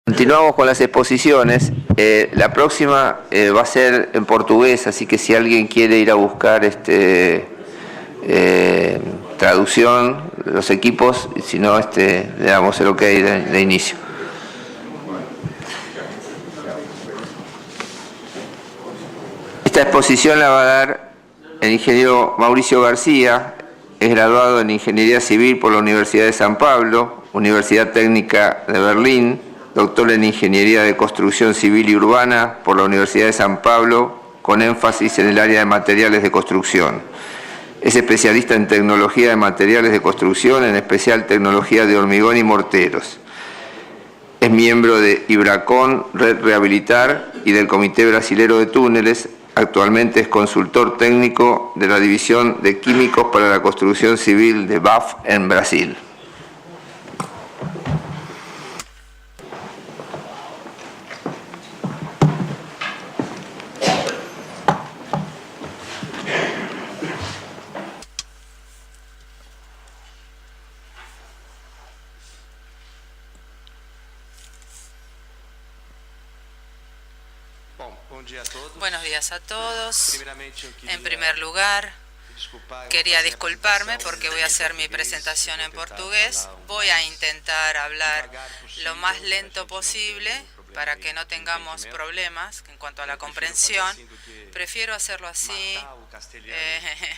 Continuamos con las exposiciones. La próxima va a ser en portugués, así que si alguien quiere ir a buscar traducción, los equipos, si no, le damos el ok de inicio. Esta exposición la va a dar el ingeniero Mauricio García, es graduado en Ingeniería Civil por la Universidad de San Pablo, Universidad Técnica de Berlín, doctor en Ingeniería de Construcción Civil y Urbana por la Universidad de San Pablo, con énfasis en el área de materiales de construcción. Es especialista en tecnología de materiales de construcción, en especial tecnología de hormigón y morteros. Es miembro de Ibracon, Red Rehabilitar y del Comité Brasilero de Túneles. Actualmente es consultor técnico de la División de Químicos para la Construcción Civil de BAF en Brasil. Buenos días a todos. En primer lugar, quería disculparme porque voy a hacer mi presentación en portugués. Voy a intentar hablar lo más lento posible para que no tengamos problemas en cuanto a la comprensión. Prefiero hacerlo así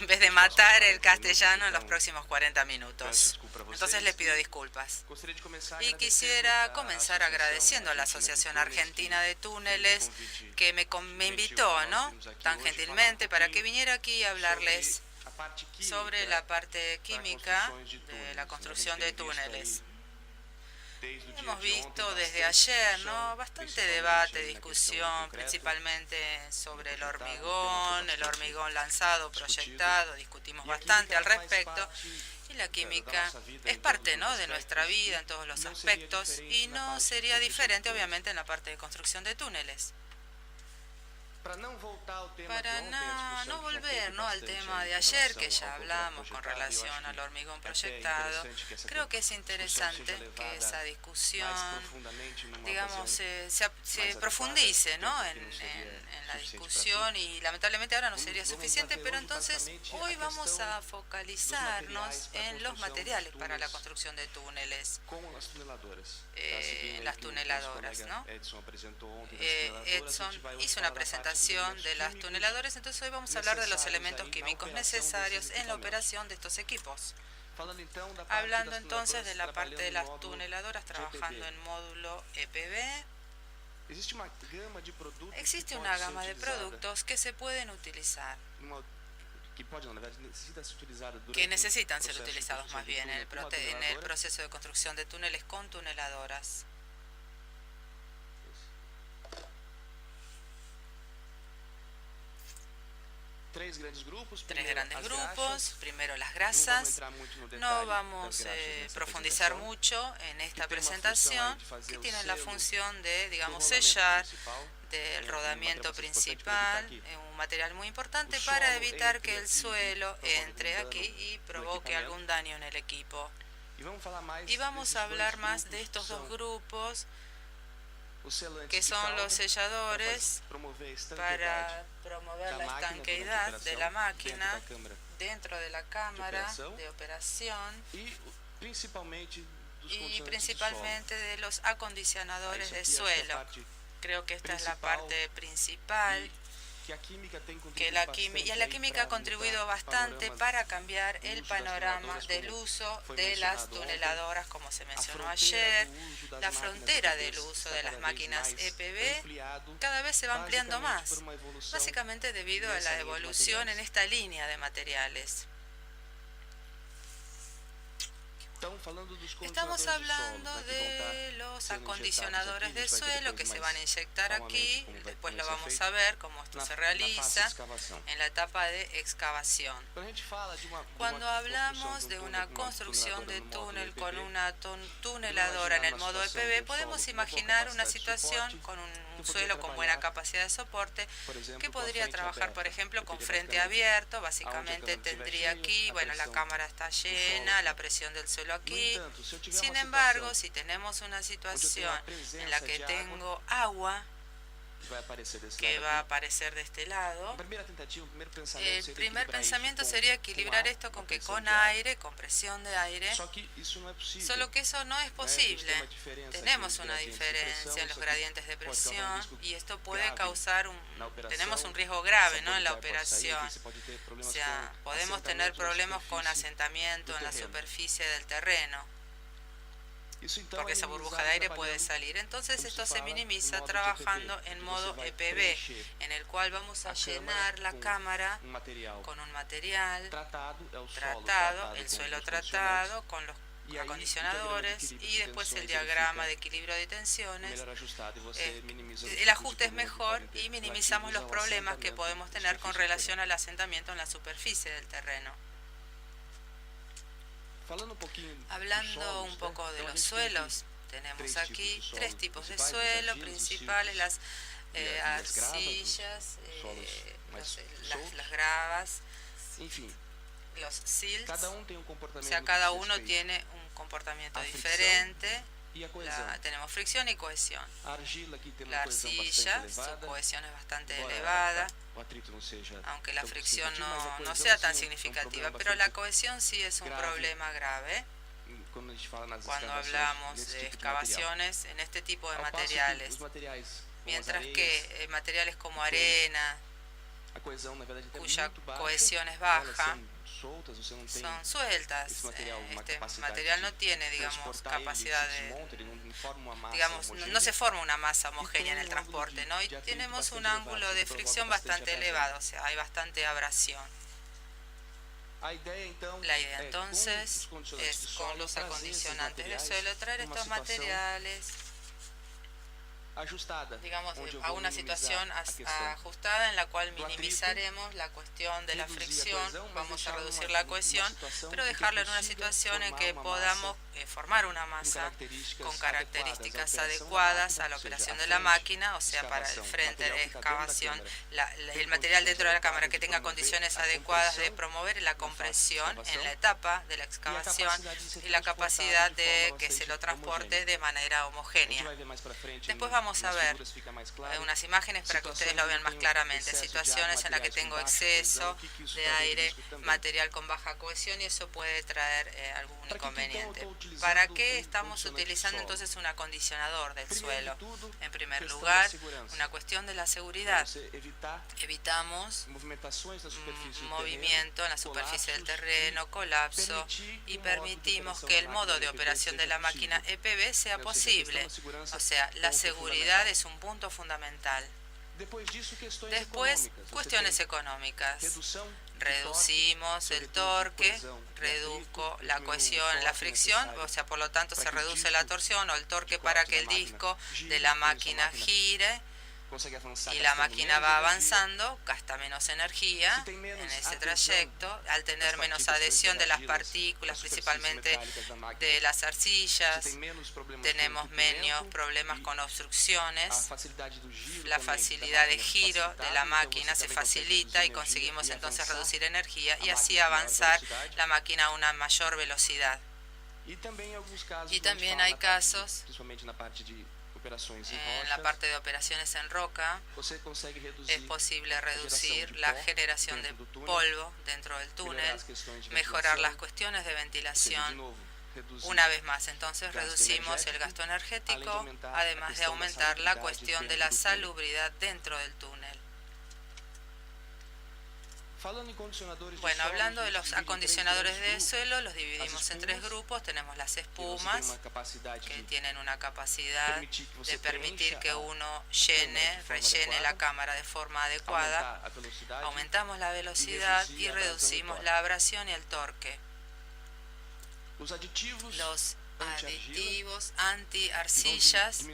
en vez de matar el castellano en los próximos 40 minutos. Entonces les pido disculpas. Y quisiera comenzar agradeciendo a la Asociación Argentina de Túneles que me invitó, ¿no?, tan gentilmente para que viniera aquí a hablarles sobre la parte química de la construcción de túneles. Hemos visto desde ayer, ¿no?, bastante debate, discusión, principalmente sobre el hormigón lanzado, proyectado, discutimos bastante al respecto. Y la química es parte, ¿no?, de nuestra vida en todos los aspectos y no sería diferente, obviamente, en la parte de construcción de túneles. Para no volver, ¿no?, al tema de ayer que ya hablamos con relación al hormigón proyectado, creo que es interesante que esa discusión, digamos, se profundice, ¿no?, en la discusión, y lamentablemente ahora no sería suficiente, pero entonces hoy vamos a focalizarnos en los materiales para la construcción de túneles, en las tuneladoras, ¿no? Edson hizo una presentación de las tuneladoras, entonces hoy vamos a hablar de los elementos químicos necesarios en la operación de estos equipos. Hablando entonces de la parte de las tuneladoras trabajando en módulo EPB, existe una gama de productos que se pueden utilizar, que necesitan ser utilizados más bien en el proceso de construcción de túneles con tuneladoras. Tres grandes grupos. Primero las grasas. No vamos a profundizar mucho en esta presentación, que tienen la función de, digamos, sellar del rodamiento principal, un material muy importante para evitar que el suelo entre aquí y provoque algún daño en el equipo. Y vamos a hablar más de estos dos grupos, que son los selladores para promover la estanqueidad de la máquina dentro de la cámara de operación y principalmente de los acondicionadores de suelo. Creo que esta es la parte principal, que la química ha contribuido bastante para cambiar el panorama del uso de las tuneladoras, como se mencionó ayer. La frontera del uso de las máquinas EPB cada vez se va ampliando más, básicamente debido a la evolución en esta línea de materiales. Estamos hablando de los acondicionadores de suelo que se van a inyectar aquí, después lo vamos a ver cómo esto se realiza en la etapa de excavación. Cuando hablamos de una construcción de túnel con una tuneladora en el modo EPB, podemos imaginar una situación con un suelo con buena capacidad de soporte que podría trabajar, por ejemplo, con frente abierto. Básicamente tendría aquí, bueno, la cámara está llena, la presión del suelo suelo aquí. Sin embargo, si tenemos una situación en la que tengo agua que va a aparecer de este lado, el primer pensamiento sería equilibrar esto con que con aire, con presión de aire, solo que eso no es posible. Tenemos una diferencia en los gradientes de presión y esto puede causar tenemos un riesgo grave, ¿no?, en la operación. O sea, podemos tener problemas con asentamiento en la superficie del terreno, porque esa burbuja de aire puede salir. Entonces esto se minimiza trabajando en modo EPB, en el cual vamos a llenar la cámara con un material tratado, el suelo tratado, con los acondicionadores y después el diagrama de equilibrio de tensiones. El ajuste es mejor y minimizamos los problemas que podemos tener con relación al asentamiento en la superficie del terreno. Hablando un poco de los suelos, tenemos aquí tres tipos de suelo principales: las arcillas, las gravas, los silts. O sea, cada uno tiene un comportamiento diferente. Tenemos fricción y cohesión. La arcilla, su cohesión es bastante elevada, aunque la fricción no sea tan significativa, pero la cohesión sí es un problema grave cuando hablamos de excavaciones en este tipo de materiales, mientras que materiales como arena, cuya cohesión es baja, son sueltas. Este material no tiene, digamos, capacidad digamos, no se forma una masa homogénea en el transporte, ¿no? Y tenemos un ángulo de fricción bastante elevado, o sea, hay bastante abrasión. La idea entonces es, con los acondicionantes del suelo, traer estos materiales, digamos, a una situación ajustada en la cual minimizaremos la cuestión de la fricción, vamos a reducir la cohesión, pero dejarlo en una situación en que podamos formar una masa con características adecuadas a la operación de la máquina, o sea, para el frente de excavación, el material dentro de la cámara que tenga condiciones adecuadas de promover la compresión en la etapa de la excavación y la capacidad de que se lo transporte de manera homogénea. Después vamos a ver unas imágenes para que ustedes lo vean más claramente. Situaciones en las que tengo exceso de aire, material con baja cohesión, y eso puede traer algún inconveniente. ¿Para qué estamos utilizando entonces un acondicionador del suelo? En primer lugar, una cuestión de la seguridad. Evitamos movimiento en la superficie del terreno, colapso, y permitimos que el modo de operación de la máquina EPB sea posible. O sea, la seguridad es un punto fundamental. Después, cuestiones económicas. Reducimos el torque, reduzco la cohesión, la fricción, o sea, por lo tanto se reduce la torsión o el torque para que el disco de la máquina gire, y la máquina va avanzando, gasta menos energía en ese trayecto, al tener menos adhesión de las partículas, principalmente de las arcillas, tenemos menos problemas con obstrucciones, la facilidad de giro de la máquina se facilita y conseguimos entonces reducir energía y así avanzar la máquina a una mayor velocidad. Y también hay casos en la parte de operaciones en roca, es posible reducir la generación de polvo dentro del túnel, mejorar las cuestiones de ventilación. Una vez más, entonces reducimos el gasto energético, además de aumentar la cuestión de la salubridad dentro del túnel. Bueno, hablando de los acondicionadores de suelo, los dividimos en tres grupos. Tenemos las espumas, que tienen una capacidad de permitir que uno rellene la cámara de forma adecuada. Aumentamos la velocidad y reducimos la abrasión y el torque. Los aditivos anti-arcillas,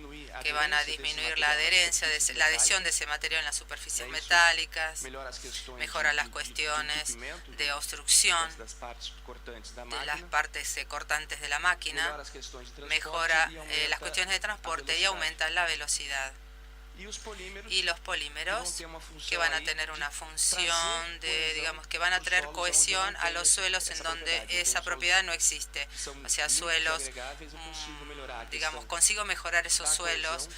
que van a disminuir la adherencia, la adhesión de ese material en las superficies metálicas, mejora las cuestiones de obstrucción de las partes cortantes de la máquina, mejora las cuestiones de transporte y aumenta la velocidad. Y los polímeros que van a tener una función de, digamos, que van a traer cohesión a los suelos en donde esa propiedad no existe. O sea, suelos, digamos, consigo mejorar esos suelos,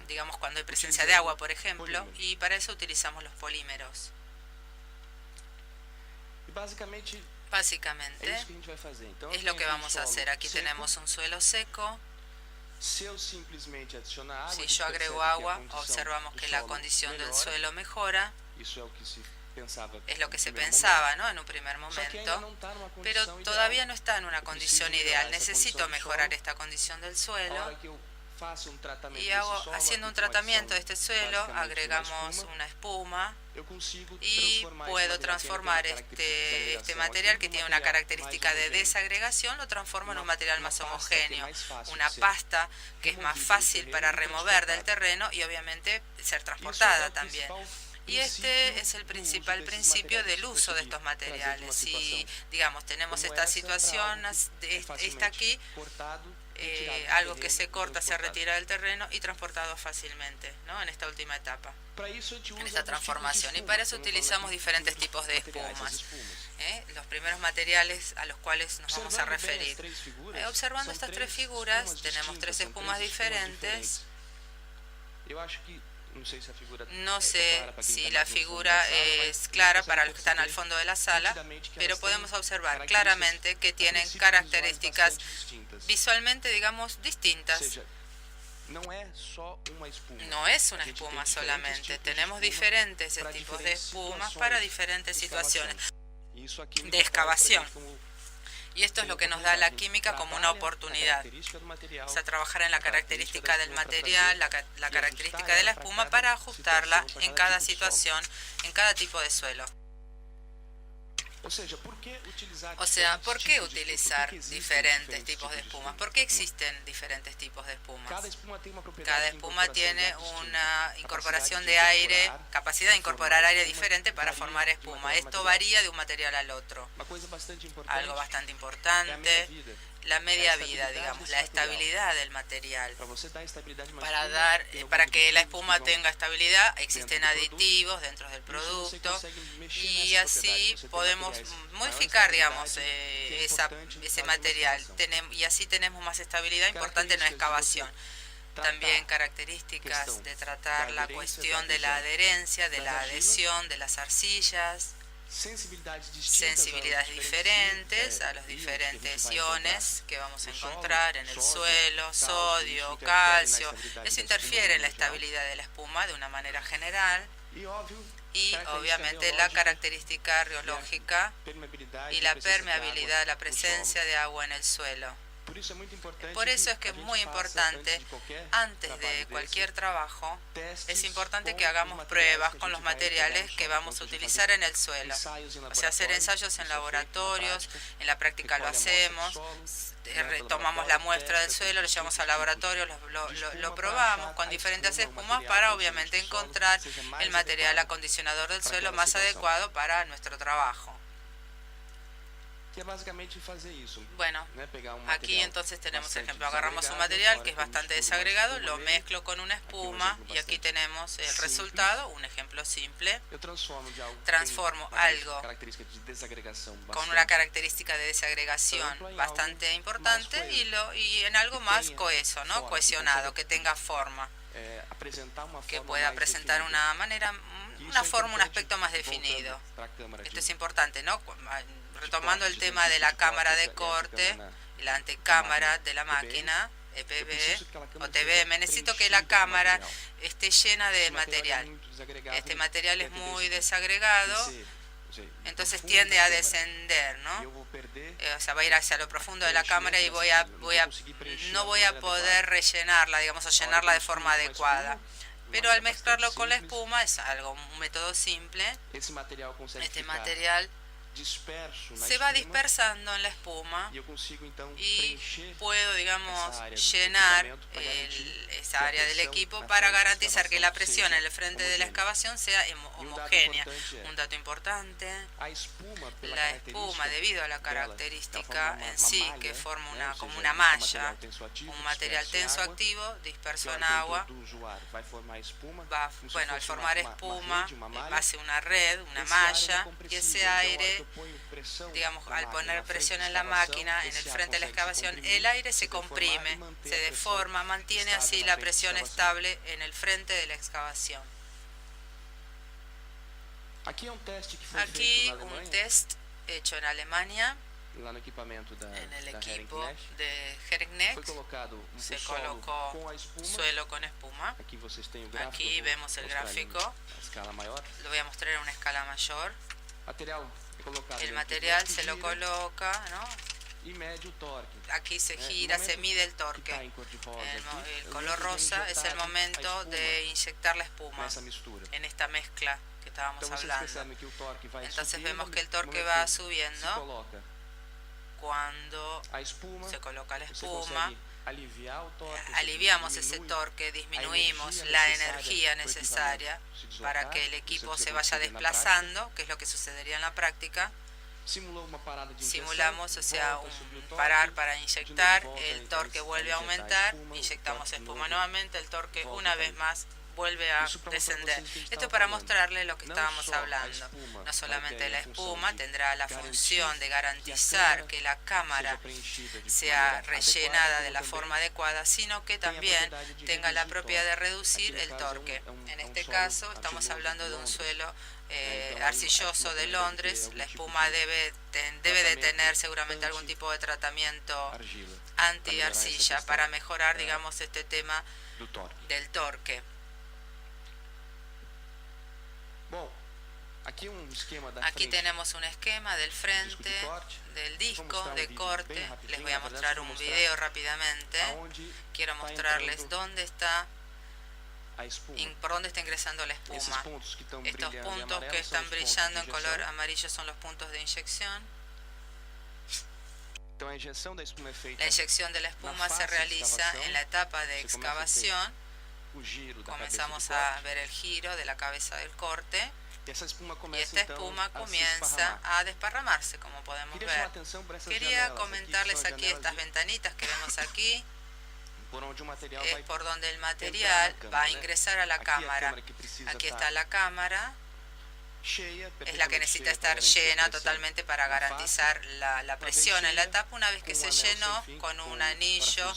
digamos, cuando hay presencia de agua, por ejemplo, y para eso utilizamos los polímeros. Básicamente, es lo que vamos a hacer. Aquí tenemos un suelo seco. Si yo agrego agua, observamos que la condición del suelo mejora. Es lo que se pensaba, ¿no?, en un primer momento, pero todavía no está en una condición ideal. Necesito mejorar esta condición del suelo. Y haciendo un tratamiento de este suelo, agregamos una espuma y puedo transformar este material, que tiene una característica de desagregación, lo transformo en un material más homogéneo, una pasta que es más fácil para remover del terreno y obviamente ser transportada también. Y este es el principal principio del uso de estos materiales. Si, digamos, tenemos esta situación, está aquí, algo que se corta, se retira del terreno y transportado fácilmente, ¿no?, en esta última etapa, en esta transformación. Y para eso utilizamos diferentes tipos de espumas. Los primeros materiales a los cuales nos vamos a referir. Observando estas tres figuras, tenemos tres espumas diferentes. No sé si la figura es clara para los que están al fondo de la sala, pero podemos observar claramente que tienen características visualmente, digamos, distintas. No es una espuma solamente, tenemos diferentes tipos de espumas para diferentes situaciones de excavación. Y esto es lo que nos da la química como una oportunidad. O sea, trabajar en la característica del material, la característica de la espuma para ajustarla en cada situación, en cada tipo de suelo. O sea, ¿por qué utilizar diferentes tipos de espumas? ¿Por qué existen diferentes tipos de espumas? Cada espuma tiene una incorporación de aire, capacidad de incorporar aire diferente para formar espuma. Esto varía de un material al otro. Algo bastante importante, la media vida, digamos, la estabilidad del material. Para que la espuma tenga estabilidad, existen aditivos dentro del producto y así podemos modificar, digamos, ese material y así tenemos más estabilidad importante en la excavación. También características de tratar la cuestión de la adherencia, de la adhesión de las arcillas. Sensibilidades diferentes a los diferentes iones que vamos a encontrar en el suelo, sodio, calcio. Eso interfiere en la estabilidad de la espuma de una manera general. Y obviamente la característica riológica y la permeabilidad, la presencia de agua en el suelo. Por eso es que es muy importante, antes de cualquier trabajo, es importante que hagamos pruebas con los materiales que vamos a utilizar en el suelo. O sea, hacer ensayos en laboratorios, en la práctica lo hacemos, tomamos la muestra del suelo, lo llevamos al laboratorio, lo probamos con diferentes espumas para obviamente encontrar el material acondicionador del suelo más adecuado para nuestro trabajo. Bueno, aquí entonces tenemos el ejemplo, agarramos un material que es bastante desagregado, lo mezclo con una espuma y aquí tenemos el resultado, un ejemplo simple. Transformo algo con una característica de desagregación bastante importante y en algo más coheso, ¿no?, cohesionado, que tenga forma, que pueda presentar una forma, un aspecto más definido. Esto es importante, ¿no? Retomando el tema de la cámara de corte y la antecámara de la máquina, EPB o TBM, necesito que la cámara esté llena de material. Este material es muy desagregado, entonces tiende a descender, ¿no? O sea, va a ir hacia lo profundo de la cámara y no voy a poder rellenarla, digamos, o llenarla de forma adecuada. Pero al mezclarlo con la espuma es un método simple. Este material se va dispersando en la espuma y puedo, digamos, llenar esa área del equipo para garantizar que la presión en el frente de la excavación sea homogénea. Un dato importante, la espuma, debido a la característica en sí que forma como una malla, un material tenso activo disperso en agua, al formar espuma hace una red, una malla, y ese aire, digamos, al poner presión en la máquina, en el frente de la excavación, el aire se comprime, se deforma, mantiene así la presión estable en el frente de la excavación. Aquí un test hecho en Alemania, en el equipo de Herknecht, se colocó suelo con espuma. Aquí vemos el gráfico, lo voy a mostrar en una escala mayor. El material se lo coloca, ¿no? Aquí se gira, se mide el torque. El color rosa es el momento de inyectar la espuma en esta mezcla que estábamos hablando. Entonces vemos que el torque va subiendo cuando se coloca la espuma. Aliviamos ese torque, disminuimos la energía necesaria para que el equipo se vaya desplazando, que es lo que sucedería en la práctica. Simulamos, o sea, un parar para inyectar, el torque vuelve a aumentar, inyectamos espuma nuevamente, el torque una vez más vuelve a descender. Esto para mostrarle lo que estábamos hablando. No solamente la espuma tendrá la función de garantizar que la cámara sea rellenada de la forma adecuada, sino que también tenga la propiedad de reducir el torque. En este caso estamos hablando de un suelo arcilloso de Londres. La espuma debe de tener seguramente algún tipo de tratamiento anti-arcilla para mejorar, digamos, este tema del torque. Aquí tenemos un esquema del frente del disco de corte. Les voy a mostrar un video rápidamente. Quiero mostrarles dónde está, por dónde está ingresando la espuma. Estos puntos que están brillando en color amarillo son los puntos de inyección. La inyección de la espuma se realiza en la etapa de excavación. Comenzamos a ver el giro de la cabeza del corte. Y esta espuma comienza a desparramarse, como podemos ver. Quería comentarles aquí estas ventanitas que vemos aquí. Es por donde el material va a ingresar a la cámara. Aquí está la cámara. Es la que necesita estar llena totalmente para garantizar la presión en la tapa. Una vez que se llenó, con un anillo,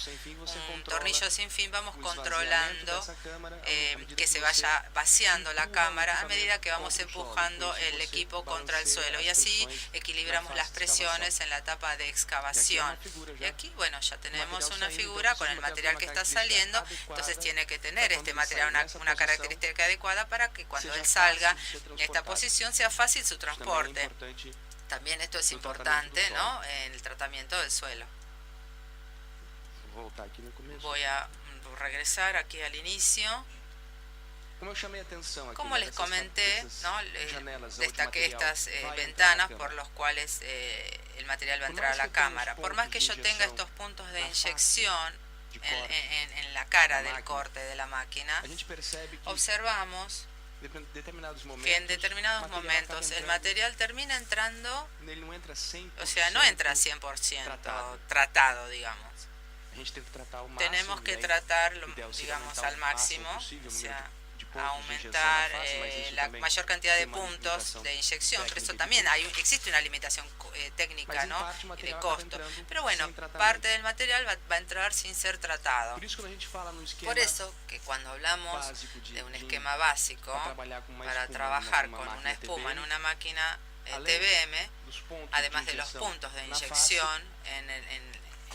un tornillo sin fin, vamos controlando que se vaya vaciando la cámara a medida que vamos empujando el equipo contra el suelo, y así equilibramos las presiones en la etapa de excavación. Y aquí, bueno, ya tenemos una figura con el material que está saliendo. Entonces tiene que tener este material una característica adecuada para que cuando él salga en esta posición sea fácil su transporte. También esto es importante, ¿no?, en el tratamiento del suelo. Voy a regresar aquí al inicio. Como les comenté, ¿no?, destaqué estas ventanas por las cuales el material va a entrar a la cámara. Por más que yo tenga estos puntos de inyección en la cara del corte de la máquina, observamos que en determinados momentos el material termina entrando, o sea, no entra 100% tratado, digamos. Tenemos que tratarlo, digamos, al máximo, o sea, aumentar la mayor cantidad de puntos de inyección, pero eso también existe una limitación técnica, ¿no?, y de costo. Pero bueno, parte del material va a entrar sin ser tratado. Por eso que cuando hablamos de un esquema básico para trabajar con una espuma en una máquina TBM, además de los puntos de inyección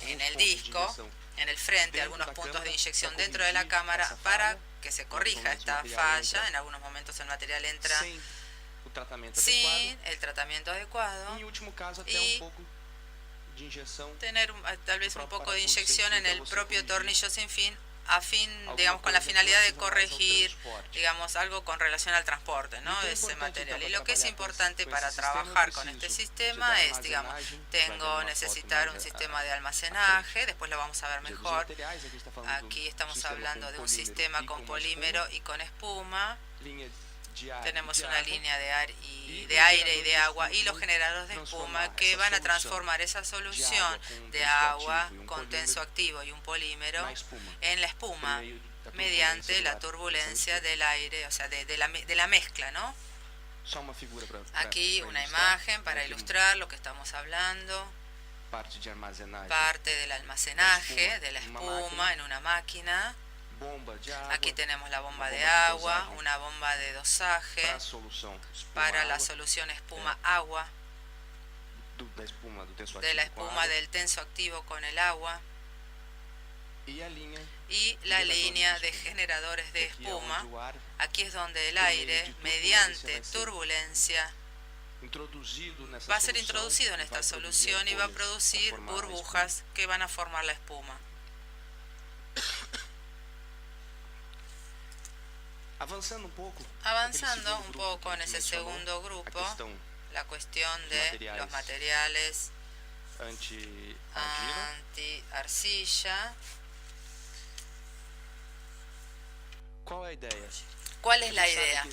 en el disco, en el frente, algunos puntos de inyección dentro de la cámara para que se corrija esta falla. En algunos momentos el material entra sin el tratamiento adecuado y tener tal vez un poco de inyección en el propio tornillo sin fin digamos, con la finalidad de corregir, digamos, algo con relación al transporte, ¿no? Ese material. Y lo que es importante para trabajar con este sistema es, digamos, necesitar un sistema de almacenaje, después lo vamos a ver mejor. Aquí estamos hablando de un sistema con polímero y con espuma. Tenemos una línea de aire y de agua y los generadores de espuma que van a transformar esa solución de agua con tensoactivo y un polímero en la espuma mediante la turbulencia del aire, o sea, de la mezcla, ¿no? Aquí una imagen para ilustrar lo que estamos hablando. Parte del almacenaje de la espuma en una máquina. Aquí tenemos la bomba de agua, una bomba de dosaje para la solución espuma-agua, de la espuma del tensoactivo con el agua, y la línea de generadores de espuma. Aquí es donde el aire, mediante turbulencia, va a ser introducido en esta solución y va a producir burbujas que van a formar la espuma. Avanzando un poco en ese segundo grupo, la cuestión de los materiales anti-arcilla. ¿Cuál es la idea?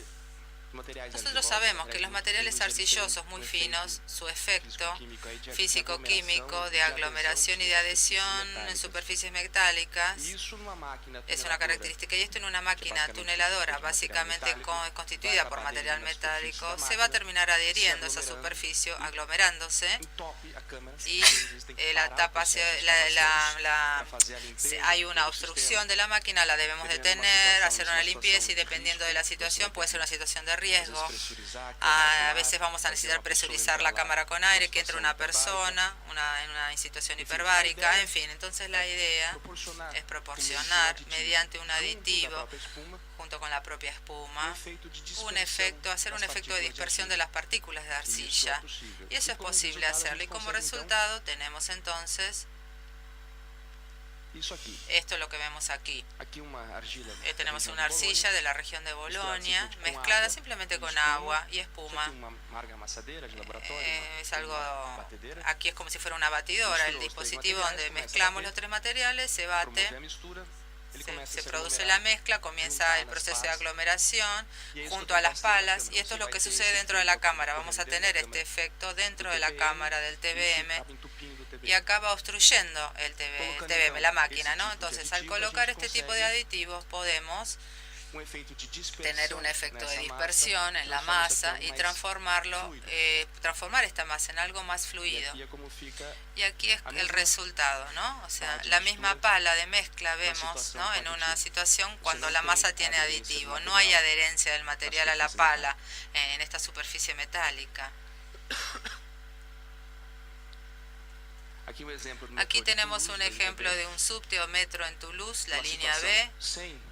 Nosotros sabemos que los materiales arcillosos muy finos, su efecto físico-químico de aglomeración y de adhesión en superficies metálicas es una característica, y esto en una máquina tuneladora básicamente constituida por material metálico se va a terminar adhiriendo a esa superficie, aglomerándose, y la tapa hay una obstrucción de la máquina, la debemos detener, hacer una limpieza, y dependiendo de la situación puede ser una situación de riesgo. A veces vamos a necesitar presurizar la cámara con aire, que entre una persona en una situación hiperbárica, en fin. Entonces la idea es proporcionar mediante un aditivo junto con la propia espuma hacer un efecto de dispersión de las partículas de arcilla, y eso es posible hacerlo, y como resultado tenemos entonces esto es lo que vemos aquí. Tenemos una arcilla de la región de Bolonia mezclada simplemente con agua y espuma. Es algo, aquí es como si fuera una batidora, el dispositivo donde mezclamos los tres materiales, se bate, se produce la mezcla, comienza el proceso de aglomeración junto a las palas, y esto es lo que sucede dentro de la cámara. Vamos a tener este efecto dentro de la cámara del TBM, y acá va obstruyendo el TBM, la máquina, ¿no? Entonces, al colocar este tipo de aditivos podemos tener un efecto de dispersión en la masa y transformar esta masa en algo más fluido. Y aquí es el resultado, ¿no? O sea, la misma pala de mezcla vemos, ¿no? En una situación cuando la masa tiene aditivo, no hay adherencia del material a la pala en esta superficie metálica. Aquí tenemos un ejemplo de un subteómetro en Toulouse, la línea B,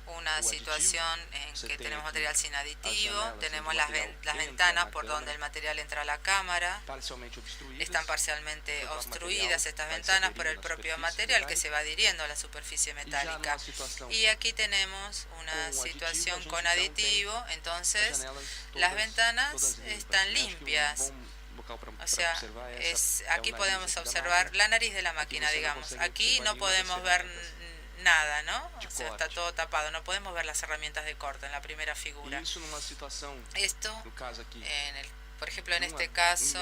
una situación en que tenemos material sin aditivo, tenemos las ventanas por donde el material entra a la cámara, están parcialmente obstruidas estas ventanas por el propio material que se va adhiriendo a la superficie metálica. Y aquí tenemos una situación con aditivo, entonces las ventanas están limpias. O sea, aquí podemos observar la nariz de la máquina, digamos. Aquí no podemos ver nada, ¿no? O sea, está todo tapado. No podemos ver las herramientas de corte en la primera figura. Esto, por ejemplo, en este caso,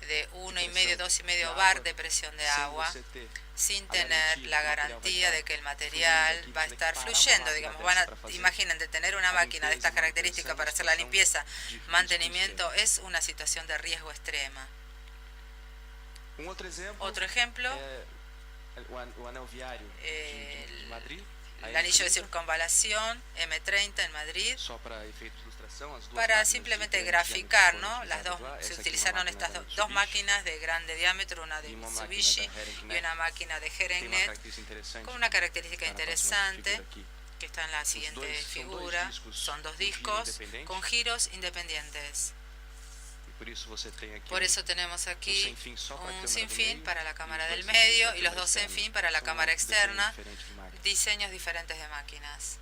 de 1,5, 2,5 bar de presión de agua, sin tener la garantía de que el material va a estar fluyendo, digamos. Imaginen, de tener una máquina de estas características para hacer la limpieza, mantenimiento, es una situación de riesgo extrema. Otro ejemplo, el anillo de circunvalación M30 en Madrid, para simplemente graficar, ¿no? Se utilizaron estas dos máquinas de grande diámetro, una de Mitsubishi y una máquina de Herennet, con una característica interesante que está en la siguiente figura. Son dos discos con giros independientes. Por eso tenemos aquí un sinfín para la cámara del medio y los dos sinfín para la cámara externa, diseños diferentes de máquinas.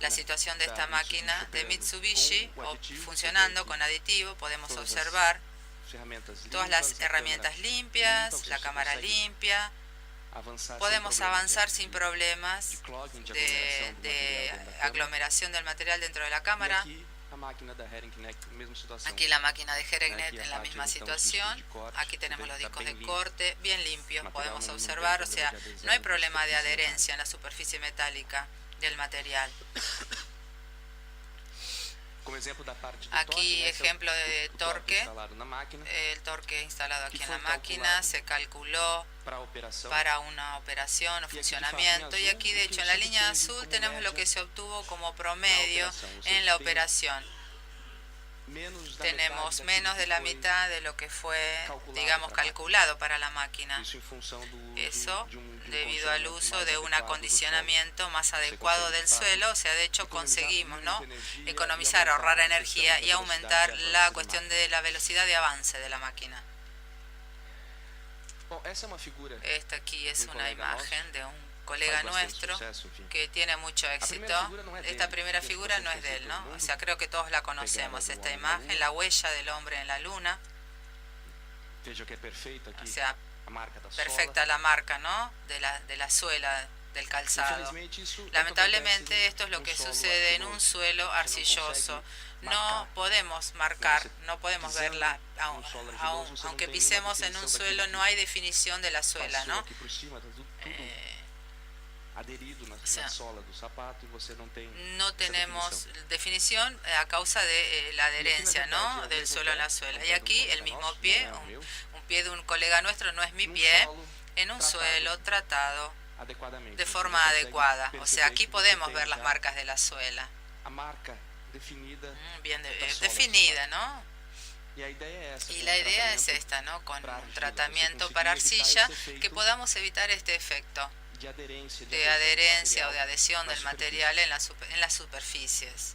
La situación de esta máquina de Mitsubishi funcionando con aditivo, podemos observar todas las herramientas limpias, la cámara limpia. Podemos avanzar sin problemas de aglomeración del material dentro de la cámara. Aquí la máquina de Heregnet en la misma situación. Aquí tenemos los discos de corte bien limpios, podemos observar, o sea, no hay problema de adherencia en la superficie metálica del material. Aquí ejemplo de torque, el torque instalado aquí en la máquina se calculó para una operación o funcionamiento, y aquí de hecho en la línea azul tenemos lo que se obtuvo como promedio en la operación. Tenemos menos de la mitad de lo que fue, digamos, calculado para la máquina. Eso debido al uso de un acondicionamiento más adecuado del suelo, o sea, de hecho conseguimos, ¿no?, economizar, ahorrar energía y aumentar la cuestión de la velocidad de avance de la máquina. Esta aquí es una imagen de un colega nuestro que tiene mucho éxito. Esta primera figura no es de él, ¿no? O sea, creo que todos la conocemos, esta imagen, la huella del hombre en la luna. O sea, perfecta la marca, ¿no?, de la suela del calzado. Lamentablemente esto es lo que sucede en un suelo arcilloso. No podemos marcar, no podemos verla, aunque pisemos en un suelo, no hay definición de la suela, ¿no? O sea, no tenemos definición a causa de la adherencia, ¿no?, del suelo en la suela. Y aquí el mismo pie, un pie de un colega nuestro, no es mi pie, en un suelo tratado de forma adecuada. O sea, aquí podemos ver las marcas de la suela. Bien definida, ¿no? Y la idea es esta, ¿no?, con un tratamiento para arcilla, que podamos evitar este efecto de adherencia o de adhesión del material en las superficies.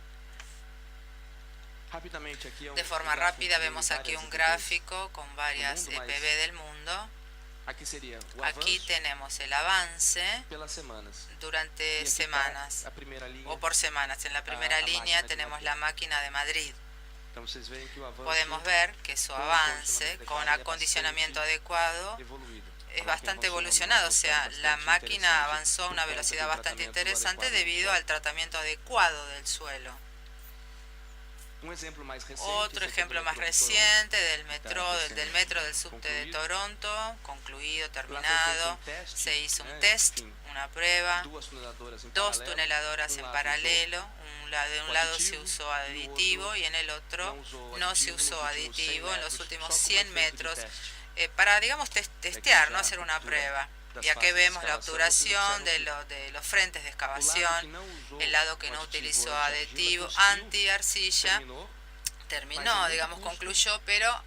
De forma rápida vemos aquí un gráfico con varias EPB del mundo. Aquí tenemos el avance durante semanas o por semanas. En la primera línea tenemos la máquina de Madrid. Podemos ver que su avance con acondicionamiento adecuado es bastante evolucionado, o sea, la máquina avanzó a una velocidad bastante interesante debido al tratamiento adecuado del suelo. Otro ejemplo más reciente del metro del subte de Toronto, concluido, terminado. Se hizo un test, una prueba, 2 tuneladoras en paralelo. De un lado se usó aditivo y en el otro no se usó aditivo en los últimos 100 metros para, digamos, testear, ¿no?, hacer una prueba. Y aquí vemos la obturación de los frentes de excavación. El lado que no utilizó aditivo anti-arcilla terminó, digamos, concluyó, pero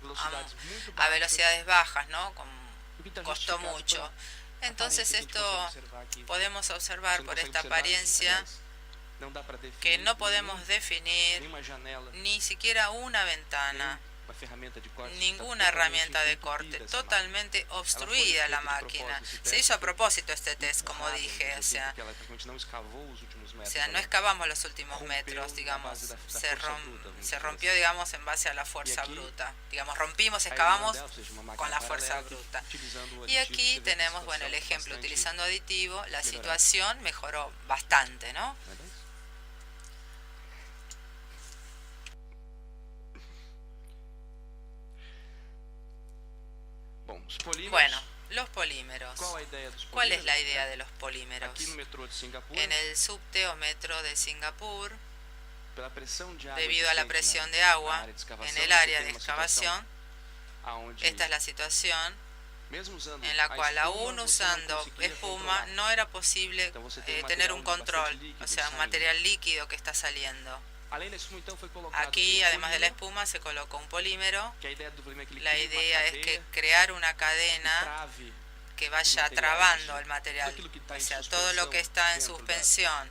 a velocidades bajas, ¿no? Costó mucho. Entonces esto podemos observar por esta apariencia que no podemos definir ni siquiera una ventana, ninguna herramienta de corte, totalmente obstruida la máquina. Se hizo a propósito este test, como dije, o sea, no excavamos los últimos metros, digamos, se rompió, digamos, en base a la fuerza bruta. Digamos, rompimos, excavamos con la fuerza bruta. Y aquí tenemos, bueno, el ejemplo, utilizando aditivo, la situación mejoró bastante, ¿no? Bueno, los polímeros. ¿Cuál es la idea de los polímeros? En el subte o metro de Singapur, debido a la presión de agua en el área de excavación, esta es la situación en la cual, aún usando espuma, no era posible tener un control, o sea, un material líquido que está saliendo. Aquí, además de la espuma, se colocó un polímero. La idea es que crear una cadena que vaya trabando el material, o sea, todo lo que está en suspensión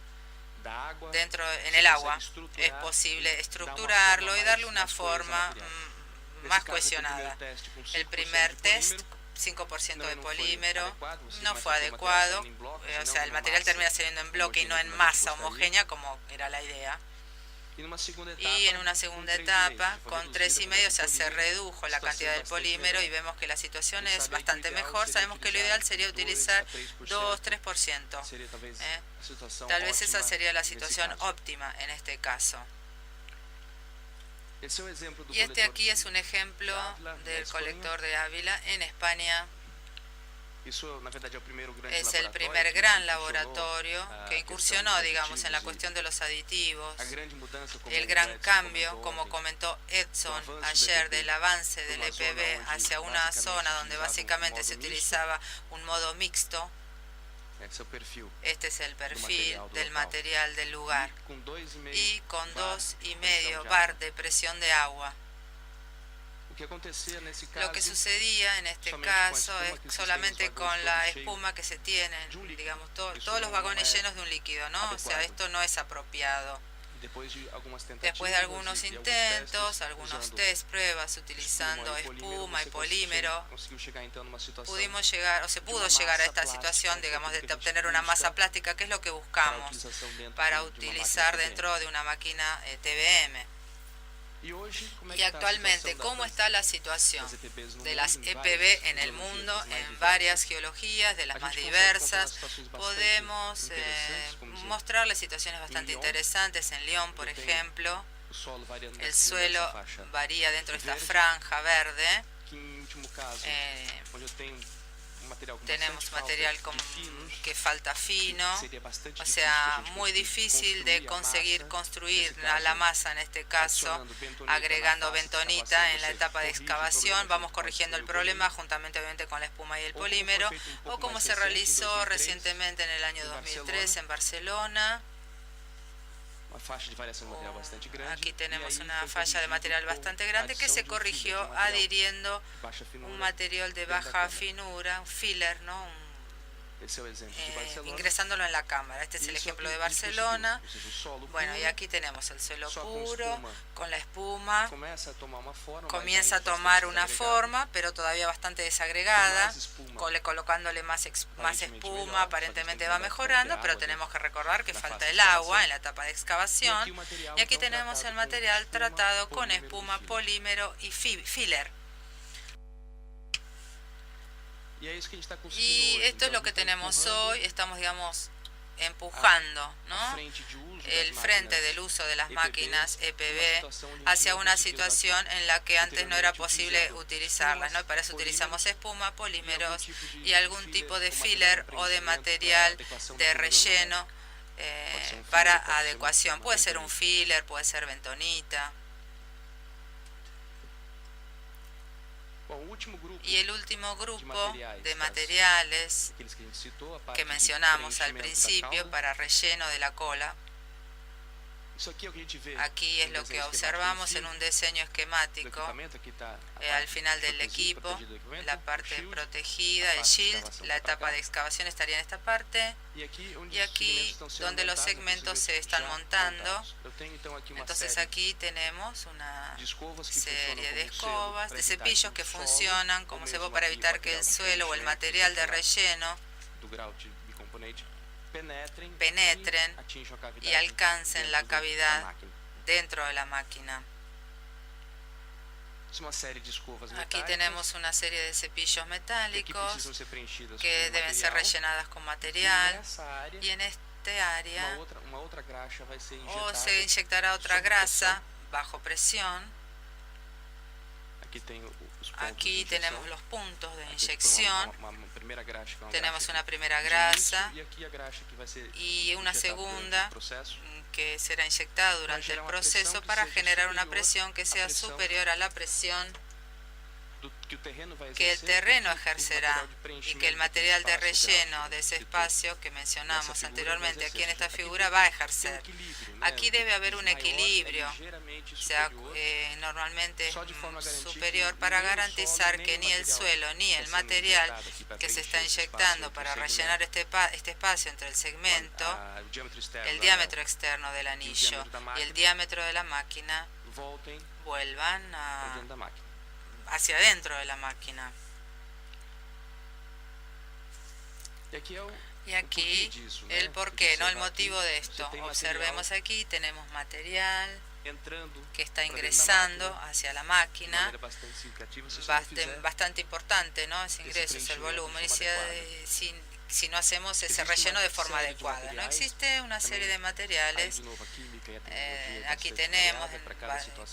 en el agua es posible estructurarlo y darle una forma más cohesionada. El primer test, 5% de polímero, no fue adecuado, o sea, el material termina saliendo en bloque y no en masa homogénea como era la idea. Y en una segunda etapa, con 3,5, o sea, se redujo la cantidad del polímero y vemos que la situación es bastante mejor. Sabemos que lo ideal sería utilizar 2-3%. Tal vez esa sería la situación óptima en este caso. Y este aquí es un ejemplo del colector de Ávila en España. Es el primer gran laboratorio que incursionó, digamos, en la cuestión de los aditivos. El gran cambio, como comentó Edson ayer, del avance del EPB hacia una zona donde básicamente se utilizaba un modo mixto. Este es el perfil del material del lugar. Y con 2,5 bar de presión de agua. Lo que sucedía en este caso es solamente con la espuma que se tiene, digamos, todos los vagones llenos de un líquido, ¿no? O sea, esto no es apropiado. Después de algunos intentos, algunos test, pruebas utilizando espuma y polímero, pudimos llegar, o se pudo llegar a esta situación, digamos, de obtener una masa plástica, que es lo que buscamos para utilizar dentro de una máquina TBM. Y actualmente, ¿cómo está la situación de las EPB en el mundo, en varias geologías, de las más diversas? Podemos mostrarles situaciones bastante interesantes en Lyon, por ejemplo. El suelo varía dentro de esta franja verde. Tenemos material que falta fino, o sea, muy difícil de conseguir construir la masa en este caso, agregando bentonita en la etapa de excavación. Vamos corrigiendo el problema juntamente obviamente con la espuma y el polímero, o como se realizó recientemente en el año 2003 en Barcelona. Aquí tenemos una falla de material bastante grande que se corrigió adhiriendo un material de baja finura, un filler, ¿no? Ingresándolo en la cámara. Este es el ejemplo de Barcelona. Bueno, y aquí tenemos el suelo puro, con la espuma. Comienza a tomar una forma, pero todavía bastante desagregada. Colocándole más espuma, aparentemente va mejorando, pero tenemos que recordar que falta el agua en la etapa de excavación. Y aquí tenemos el material tratado con espuma, polímero y filler. Y esto es lo que tenemos hoy. Estamos, digamos, empujando, ¿no?, el frente del uso de las máquinas EPB hacia una situación en la que antes no era posible utilizarlas, ¿no? Y para eso utilizamos espuma, polímeros y algún tipo de filler o de material de relleno para adecuación. Puede ser un filler, puede ser bentonita. Y el último grupo de materiales que mencionamos al principio para relleno de la cola, aquí es lo que observamos en un diseño esquemático al final del equipo, la parte protegida, el shield, la etapa de excavación estaría en esta parte, y aquí donde los segmentos se están montando. Entonces aquí tenemos una serie de escobas, de cepillos que funcionan como cebo para evitar que el suelo o el material de relleno penetren y alcancen la cavidad dentro de la máquina. Aquí tenemos una serie de cepillos metálicos que deben ser rellenadas con material, y en esta área o se inyectará otra grasa bajo presión. Aquí tenemos los puntos de inyección. Tenemos una primera grasa y una segunda que será inyectada durante el proceso para generar una presión que sea superior a la presión que el terreno ejercerá y que el material de relleno de ese espacio que mencionamos anteriormente aquí en esta figura va a ejercer. Aquí debe haber un equilibrio, sea normalmente superior, para garantizar que ni el suelo ni el material que se está inyectando para rellenar este espacio entre el segmento, el diámetro externo del anillo y el diámetro de la máquina vuelvan hacia adentro de la máquina. Y aquí el porqué, no el motivo de esto. Observemos aquí, tenemos material que está ingresando hacia la máquina, bastante importante, ¿no? Ese ingreso es el volumen, y si no hacemos ese relleno de forma adecuada. No existe una serie de materiales, aquí tenemos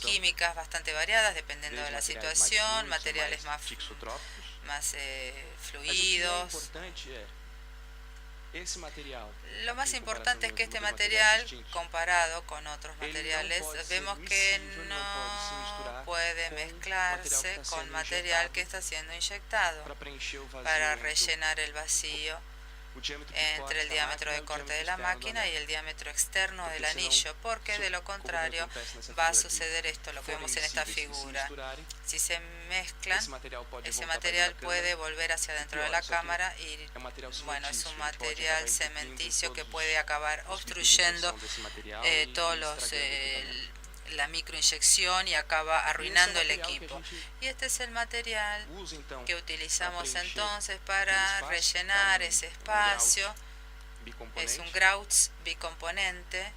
químicas bastante variadas dependiendo de la situación, materiales más fluidos. Lo más importante es que este material, comparado con otros materiales, vemos que no puede mezclarse con material que está siendo inyectado para rellenar el vacío entre el diámetro de corte de la máquina y el diámetro externo del anillo, porque de lo contrario va a suceder esto, lo que vemos en esta figura. Si se mezclan, ese material puede volver hacia dentro de la cámara y, bueno, es un material cementicio que puede acabar obstruyendo la microinyección y acaba arruinando el equipo. Y este es el material que utilizamos entonces para rellenar ese espacio. Es un grouts bicomponente.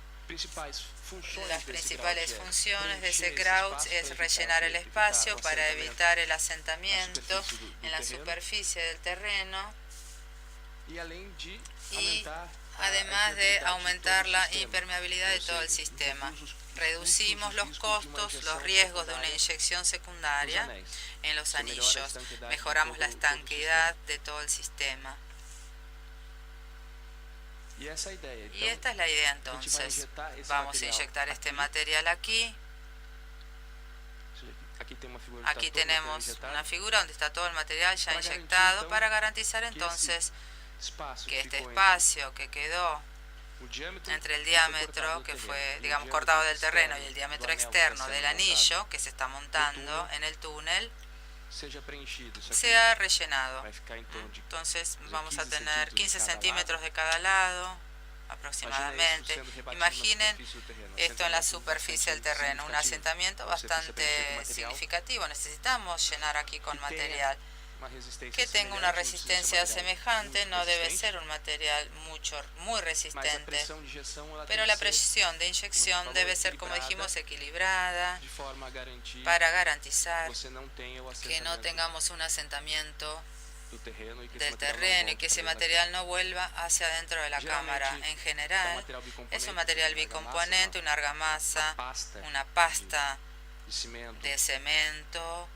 Las principales funciones de ese grouts es rellenar el espacio para evitar el asentamiento en la superficie del terreno y además de aumentar la impermeabilidad de todo el sistema. Reducimos los costos, los riesgos de una inyección secundaria en los anillos. Mejoramos la estanqueidad de todo el sistema. Y esta es la idea entonces. Vamos a inyectar este material aquí. Aquí tenemos una figura donde está todo el material ya inyectado para garantizar entonces que este espacio que quedó entre el diámetro que fue, digamos, cortado del terreno y el diámetro externo del anillo que se está montando en el túnel sea rellenado. Entonces vamos a tener 15 centímetros de cada lado aproximadamente. Imaginen esto en la superficie del terreno, un asentamiento bastante significativo. Necesitamos llenar aquí con material que tenga una resistencia semejante. No debe ser un material muy resistente, pero la presión de inyección debe ser, como dijimos, equilibrada para garantizar que no tengamos un asentamiento del terreno y que ese material no vuelva hacia dentro de la cámara. En general, es un material bicomponente, una argamasa, una pasta de cemento,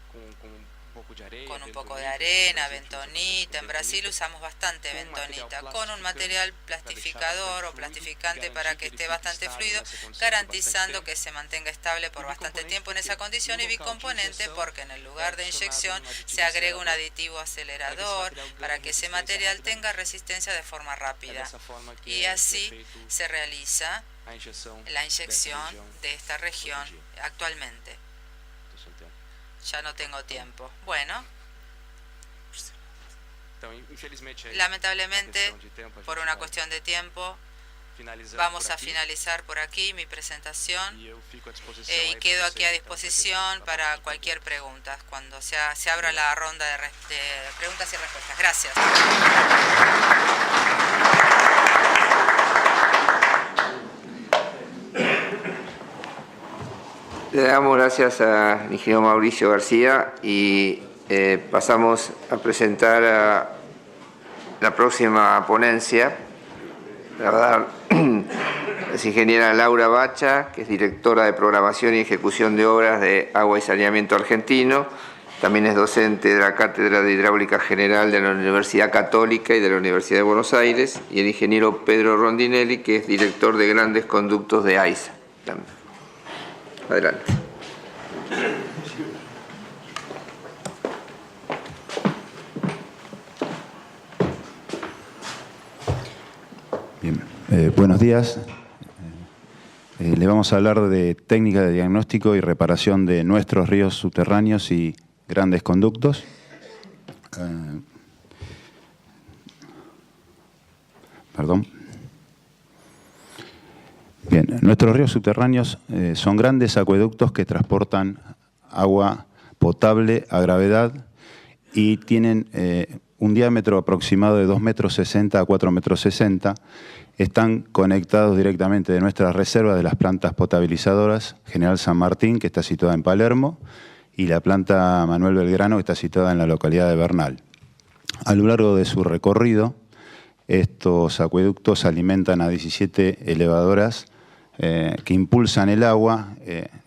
con un poco de arena, bentonita. En Brasil usamos bastante bentonita, con un material plastificador o plastificante para que esté bastante fluido, garantizando que se mantenga estable por bastante tiempo en esa condición, y bicomponente porque en el lugar de inyección se agrega un aditivo acelerador para que ese material tenga resistencia de forma rápida, y así se realiza la inyección de esta región actualmente. Ya no tengo tiempo. Bueno, lamentablemente, por una cuestión de tiempo, vamos a finalizar por aquí mi presentación y quedo aquí a disposición para cualquier pregunta cuando se abra la ronda de preguntas y respuestas. Gracias. Le damos gracias al ingeniero Mauricio García y pasamos a presentar a la próxima ponencia. La va a dar la ingeniera Laura Bacha, que es directora de Programación y Ejecución de Obras de Agua y Saneamiento Argentino. También es docente de la Cátedra de Hidráulica General de la Universidad Católica y de la Universidad de Buenos Aires. Y el ingeniero Pedro Rondinelli, que es director de Grandes Conductos de AISA. Adelante. Buenos días. Le vamos a hablar de técnica de diagnóstico y reparación de nuestros ríos subterráneos y grandes conductos. Bien, nuestros ríos subterráneos son grandes acueductos que transportan agua potable a gravedad y tienen un diámetro aproximado de 2,60 m a 4,60 m. Están conectados directamente de nuestras reservas de las plantas potabilizadoras General San Martín, que está situada en Palermo, y la planta Manuel Belgrano, que está situada en la localidad de Bernal. A lo largo de su recorrido, estos acueductos alimentan a 17 elevadoras que impulsan el agua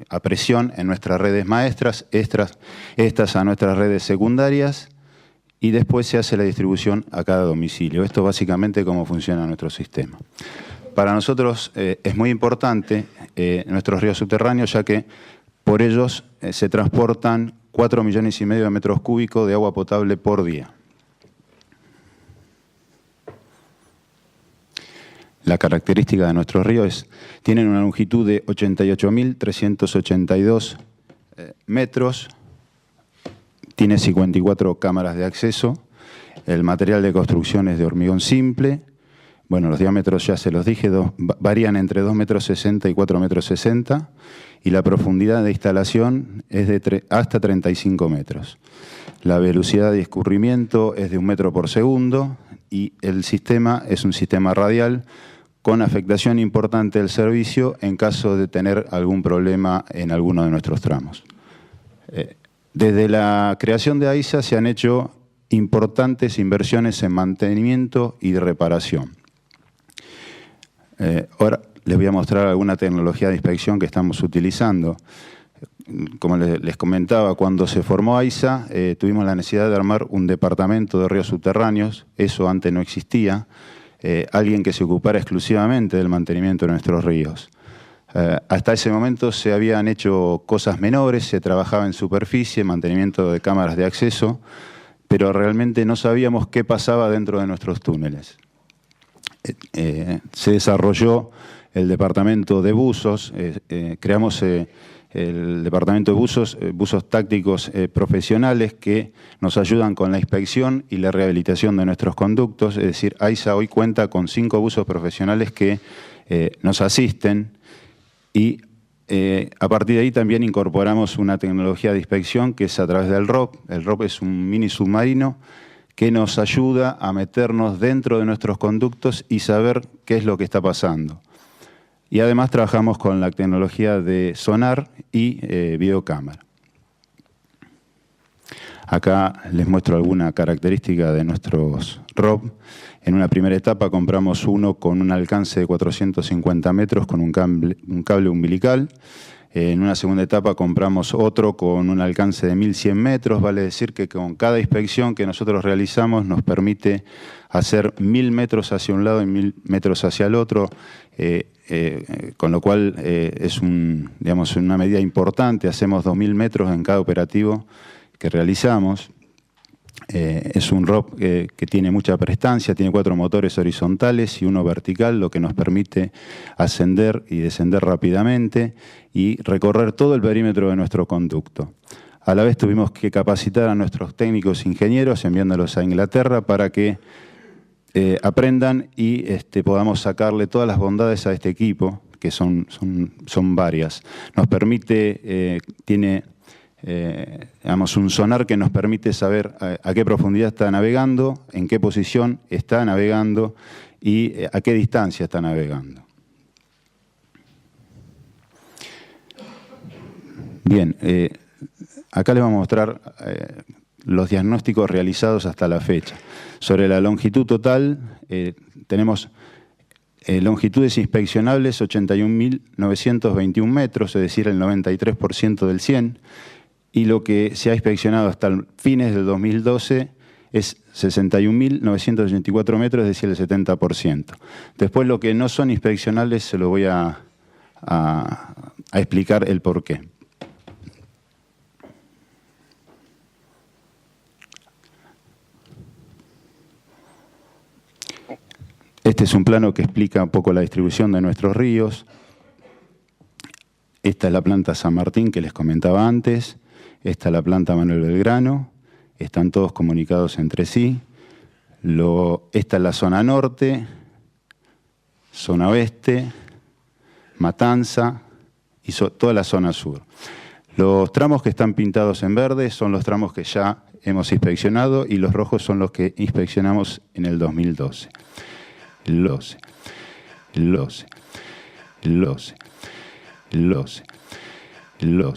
a presión en nuestras redes maestras, estas a nuestras redes secundarias, y después se hace la distribución a cada domicilio. Esto es básicamente cómo funciona nuestro sistema. Para nosotros es muy importante nuestros ríos subterráneos, ya que por ellos se transportan 4,5 millones de metros cúbicos de agua potable por día. La característica de nuestros ríos tienen una longitud de 88.382 metros, tiene 54 cámaras de acceso, el material de construcción es de hormigón simple, bueno, los diámetros ya se los dije, varían entre 2,60 m y 4,60 m, y la profundidad de instalación es de hasta 35 metros. La velocidad de escurrimiento es de 1 metro por segundo y el sistema es un sistema radial con afectación importante del servicio en caso de tener algún problema en alguno de nuestros tramos. Desde la creación de AISA se han hecho importantes inversiones en mantenimiento y de reparación. Ahora les voy a mostrar alguna tecnología de inspección que estamos utilizando. Como les comentaba, cuando se formó AISA, tuvimos la necesidad de armar un departamento de ríos subterráneos. Eso antes no existía. Alguien que se ocupara exclusivamente del mantenimiento de nuestros ríos. Hasta ese momento se habían hecho cosas menores, se trabajaba en superficie, mantenimiento de cámaras de acceso, pero realmente no sabíamos qué pasaba dentro de nuestros túneles. Se desarrolló el departamento de buzos, creamos el departamento de buzos tácticos profesionales que nos ayudan con la inspección y la rehabilitación de nuestros conductos. Es decir, AISA hoy cuenta con 5 buzos profesionales que nos asisten y a partir de ahí también incorporamos una tecnología de inspección que es a través del ROP. El ROP es un mini submarino que nos ayuda a meternos dentro de nuestros conductos y saber qué es lo que está pasando. Y además trabajamos con la tecnología de sonar y videocámara. Acá les muestro alguna característica de nuestros ROP. En una primera etapa compramos uno con un alcance de 450 metros con un cable umbilical. En una segunda etapa compramos otro con un alcance de 1.100 metros. Vale decir que con cada inspección que nosotros realizamos nos permite hacer 1.000 metros hacia un lado y 1.000 metros hacia el otro. Con lo cual es una medida importante. Hacemos 2.000 metros en cada operativo que realizamos. Es un ROP que tiene mucha prestancia, tiene 4 motores horizontales y uno vertical, lo que nos permite ascender y descender rápidamente y recorrer todo el perímetro de nuestro conducto. A la vez tuvimos que capacitar a nuestros técnicos ingenieros enviándolos a Inglaterra para que aprendan y podamos sacarle todas las bondades a este equipo, que son varias. Nos permite, tiene un sonar que nos permite saber a qué profundidad está navegando, en qué posición está navegando y a qué distancia está navegando. Bien, acá les vamos a mostrar los diagnósticos realizados hasta la fecha. Sobre la longitud total, tenemos longitudes inspeccionables 81.921 metros, es decir, el 93% del 100%, y lo que se ha inspeccionado hasta fines del 2012 es 61.984 metros, es decir, el 70%. Después, lo que no son inspeccionables, se lo voy a explicar el porqué. Este es un plano que explica un poco la distribución de nuestros ríos. Esta es la planta San Martín que les comentaba antes. Esta es la planta Manuel Belgrano. Están todos comunicados entre sí. Esta es la zona norte, zona oeste, Matanza y toda la zona sur. Los tramos que están pintados en verde son los tramos que ya hemos inspeccionado y los rojos son los que inspeccionamos en el 2012. El 12, el 12, el 12, el 12, el 12.